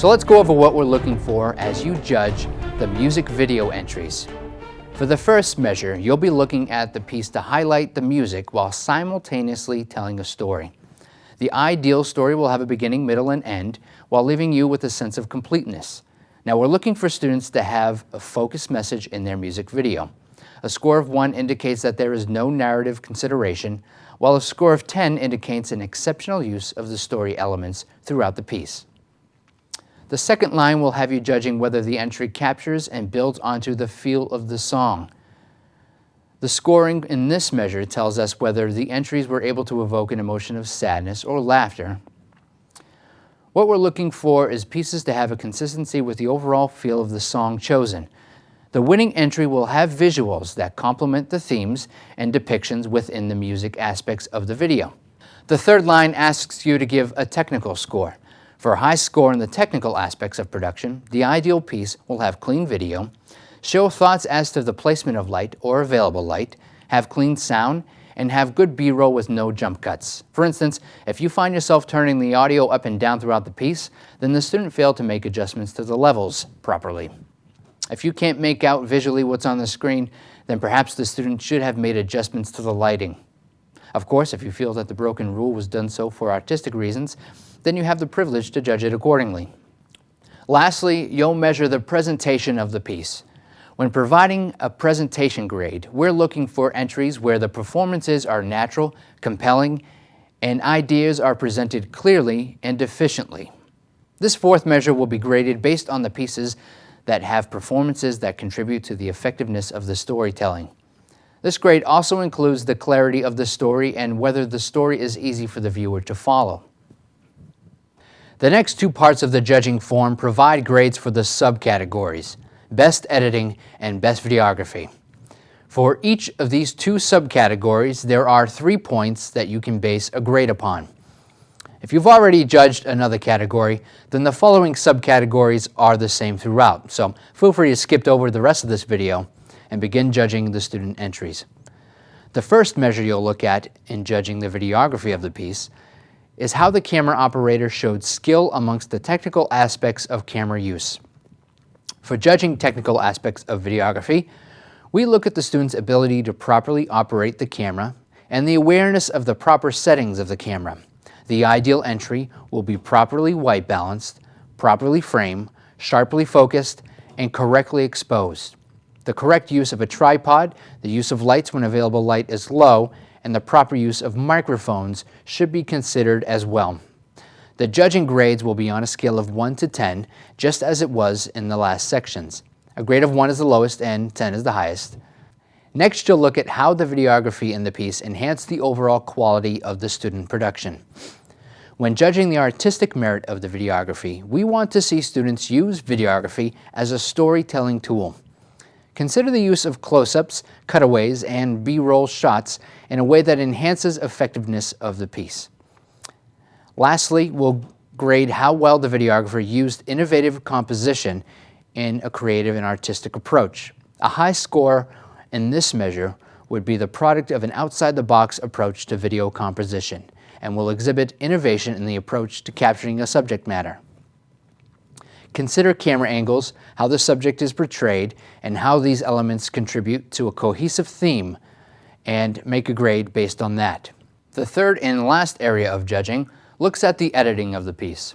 So let's go over what we're looking for as you judge the music video entries. For the first measure, you'll be looking at the piece to highlight the music while simultaneously telling a story. The ideal story will have a beginning, middle, and end, while leaving you with a sense of completeness. Now, we're looking for students to have a focused message in their music video. A score of 1 indicates that there is no narrative consideration, while a score of 10 indicates an exceptional use of the story elements throughout the piece. The second line will have you judging whether the entry captures and builds onto the feel of the song. The scoring in this measure tells us whether the entries were able to evoke an emotion of sadness or laughter. What we're looking for is pieces to have a consistency with the overall feel of the song chosen. The winning entry will have visuals that complement the themes and depictions within the music aspects of the video. The third line asks you to give a technical score. For a high score in the technical aspects of production, the ideal piece will have clean video, show thoughts as to the placement of light or available light, have clean sound, and have good B-roll with no jump cuts. For instance, if you find yourself turning the audio up and down throughout the piece, then the student failed to make adjustments to the levels properly. If you can't make out visually what's on the screen, then perhaps the student should have made adjustments to the lighting. Of course, if you feel that the broken rule was done so for artistic reasons, then you have the privilege to judge it accordingly. Lastly, you'll measure the presentation of the piece. When providing a presentation grade, we're looking for entries where the performances are natural, compelling, and ideas are presented clearly and efficiently. This fourth measure will be graded based on the pieces that have performances that contribute to the effectiveness of the storytelling. This grade also includes the clarity of the story and whether the story is easy for the viewer to follow. The next two parts of the judging form provide grades for the subcategories, Best Editing and Best Videography. For each of these two subcategories, there are 3 points that you can base a grade upon. If you've already judged another category, then the following subcategories are the same throughout, so feel free to skip over the rest of this video and begin judging the student entries. The first measure you'll look at in judging the videography of the piece is how the camera operator showed skill amongst the technical aspects of camera use. For judging technical aspects of videography, we look at the student's ability to properly operate the camera and the awareness of the proper settings of the camera. The ideal entry will be properly white balanced, properly framed, sharply focused, and correctly exposed. The correct use of a tripod, the use of lights when available light is low, and the proper use of microphones should be considered as well. The judging grades will be on a scale of 1 to 10, just as it was in the last sections. A grade of 1 is the lowest and 10 is the highest. Next, you'll look at how the videography in the piece enhanced the overall quality of the student production. When judging the artistic merit of the videography, we want to see students use videography as a storytelling tool. Consider the use of close-ups, cutaways, and B-roll shots in a way that enhances effectiveness of the piece. Lastly, we'll grade how well the videographer used innovative composition in a creative and artistic approach. A high score in this measure would be the product of an outside-the-box approach to video composition and will exhibit innovation in the approach to capturing a subject matter. Consider camera angles, how the subject is portrayed, and how these elements contribute to a cohesive theme, and make a grade based on that. The third and last area of judging looks at the editing of the piece.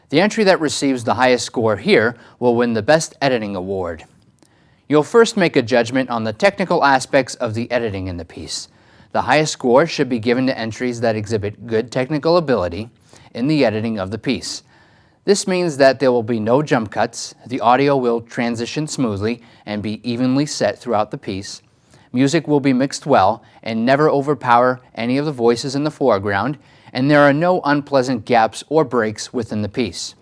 The entry that receives the highest score here will win the Best Editing Award. You'll first make a judgment on the technical aspects of the editing in the piece. The highest score should be given to entries that exhibit good technical ability in the editing of the piece. This means that there will be no jump cuts, the audio will transition smoothly and be evenly set throughout the piece, music will be mixed well and never overpower any of the voices in the foreground, and there are no unpleasant gaps or breaks within the piece.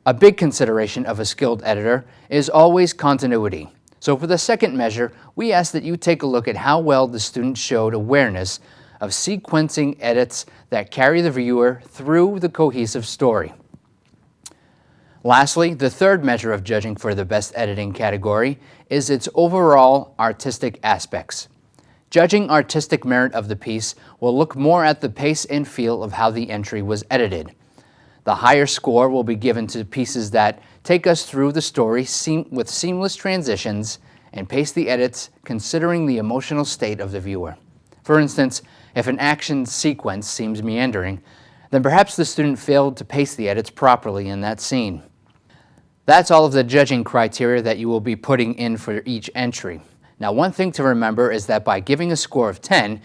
A big consideration of a skilled editor is always continuity. So for the second measure, we ask that you take a look at how well the student showed awareness of sequencing edits that carry the viewer through the cohesive story. Lastly, the third measure of judging for the Best Editing category is its overall artistic aspects. Judging artistic merit of the piece will look more at the pace and feel of how the entry was edited. The higher score will be given to pieces that take us through the story with seamless transitions and pace the edits considering the emotional state of the viewer. For instance, if an action sequence seems meandering, then perhaps the student failed to pace the edits properly in that scene. That's all of the judging criteria that you will be putting in for each entry. Now, one thing to remember is that by giving a score of 10,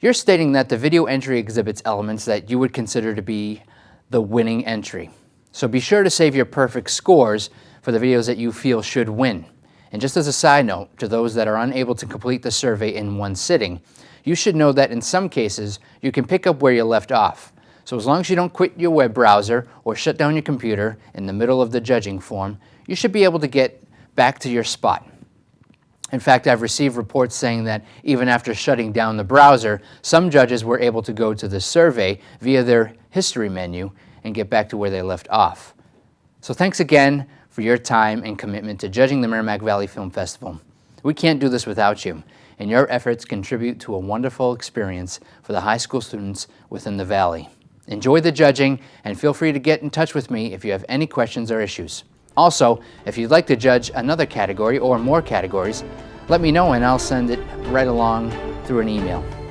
you're stating that the video entry exhibits elements that you would consider to be the winning entry. So be sure to save your perfect scores for the videos that you feel should win. And just as a side note, to those that are unable to complete the survey in one sitting, you should know that in some cases, you can pick up where you left off. So as long as you don't quit your web browser or shut down your computer in the middle of the judging form, you should be able to get back to your spot. In fact, I've received reports saying that even after shutting down the browser, some judges were able to go to the survey via their history menu and get back to where they left off. So thanks again for your time and commitment to judging the Merrimack Valley Film Festival. We can't do this without you, and your efforts contribute to a wonderful experience for the high school students within the Valley. Enjoy the judging, and feel free to get in touch with me if you have any questions or issues. Also, if you'd like to judge another category or more categories, let me know and I'll send it right along through an email.